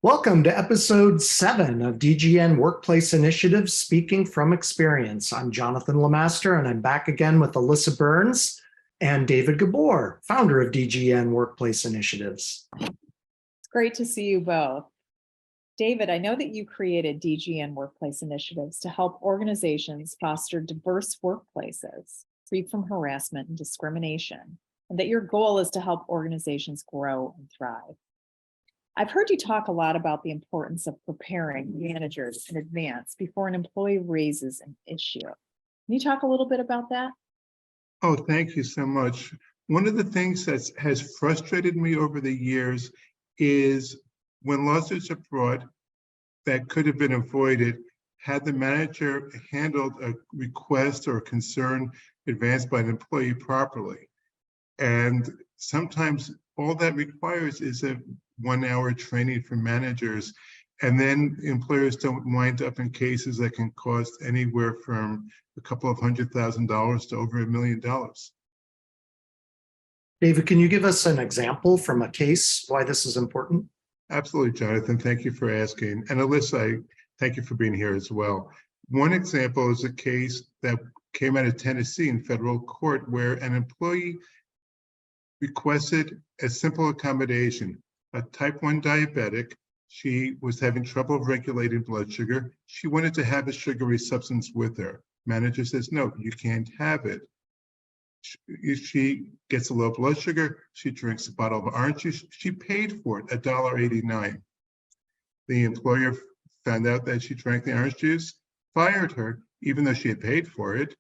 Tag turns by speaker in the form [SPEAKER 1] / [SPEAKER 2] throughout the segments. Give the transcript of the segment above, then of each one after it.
[SPEAKER 1] Welcome to episode 7 of DGN Workplace Initiatives, Speaking from Experience. I'm Jonathan Lemaster, and I'm back again with Alyssa Burns and David Gabor, founder of DGN Workplace Initiatives.
[SPEAKER 2] It's great to see you both. David, I know that you created DGN Workplace Initiatives to help organizations foster diverse workplaces, free from harassment and discrimination, and that your goal is to help organizations grow and thrive. I've heard you talk a lot about the importance of preparing managers in advance before an employee raises an issue. Can you talk a little bit about that?
[SPEAKER 3] Oh, thank you so much. One of the things that has frustrated me over the years is when lawsuits are brought that could have been avoided had the manager handled a request or a concern advanced by an employee properly. And sometimes all that requires is a 1-hour training for managers, and then employers don't wind up in cases that can cost anywhere from a couple of $100,000 to over $1 million.
[SPEAKER 1] David, can you give us an example from a case why this is important?
[SPEAKER 3] Absolutely, Jonathan. Thank you for asking. And Alyssa, thank you for being here as well. One example is a case that came out of Tennessee in federal court where an employee requested a simple accommodation. A type 1 diabetic, she was having trouble regulating blood sugar. She wanted to have a sugary substance with her. Manager says, no, you can't have it. She gets a low blood sugar. She drinks a bottle of orange juice. She paid for it, $1.89. The employer found out that she drank the orange juice, fired her, even though she had paid for it.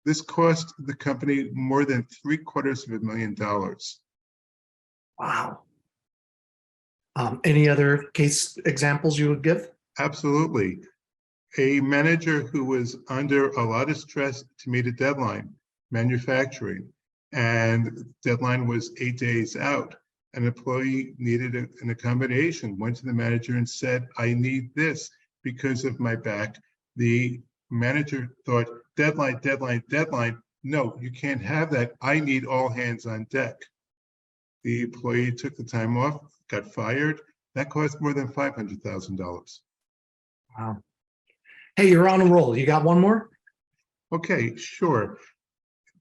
[SPEAKER 3] This cost the company more than $750,000.
[SPEAKER 1] Wow. Any other case examples you would give?
[SPEAKER 3] Absolutely. A manager who was under a lot of stress to meet a deadline, manufacturing, and deadline was 8 days out. An employee needed an accommodation, went to the manager and said, I need this because of my back. The manager thought, deadline, deadline, deadline. No, you can't have that. I need all hands on deck. The employee took the time off, got fired. That cost more than $500,000.
[SPEAKER 1] Wow. Hey, you're on a roll. You got one more?
[SPEAKER 3] Okay, sure.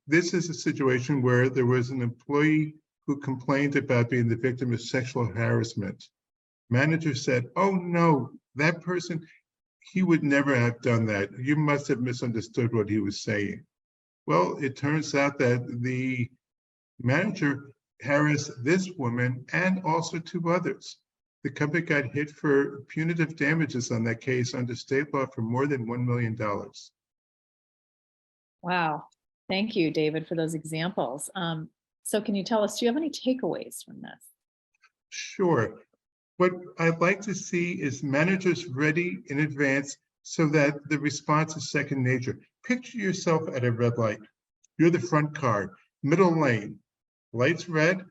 [SPEAKER 3] This is a situation where there was an employee who complained about being the victim of sexual harassment. Manager said, oh no, that person, he would never have done that. You must have misunderstood what he was saying. Well, it turns out that the manager harassed this woman and also 2 others. The company got hit for punitive damages on that case under state law for more than $1 million.
[SPEAKER 2] Wow. Thank you, David, for those examples. So can you tell us, do you have any takeaways from this?
[SPEAKER 3] Sure. What I'd like to see is managers ready in advance so that the response is second nature. Picture yourself at a red light. You're the front car, middle lane, lights red,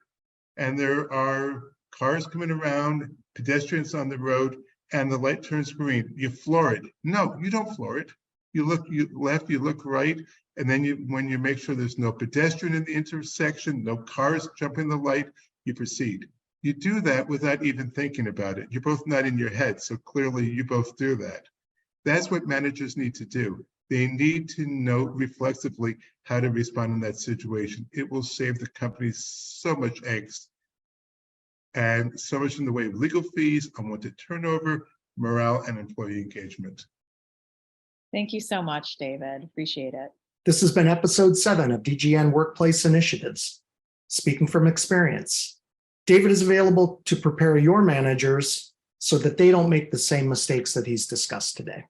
[SPEAKER 3] and there are cars coming around, pedestrians on the road, and the light turns green. You floor it. No, you don't floor it. You look left, you look right, and then when you make sure there's no pedestrian in the intersection, no cars jumping the light, you proceed. You do that without even thinking about it. You're both not in your head, so clearly you both do that. That's what managers need to do. They need to know reflexively how to respond in that situation. It will save the company so much angst and so much in the way of legal fees, unwanted turnover, morale, and employee engagement.
[SPEAKER 2] Thank you so much, David. Appreciate it.
[SPEAKER 1] This has been episode 7 of DGN Workplace Initiatives, Speaking from Experience. David is available to prepare your managers so that they don't make the same mistakes that he's discussed today.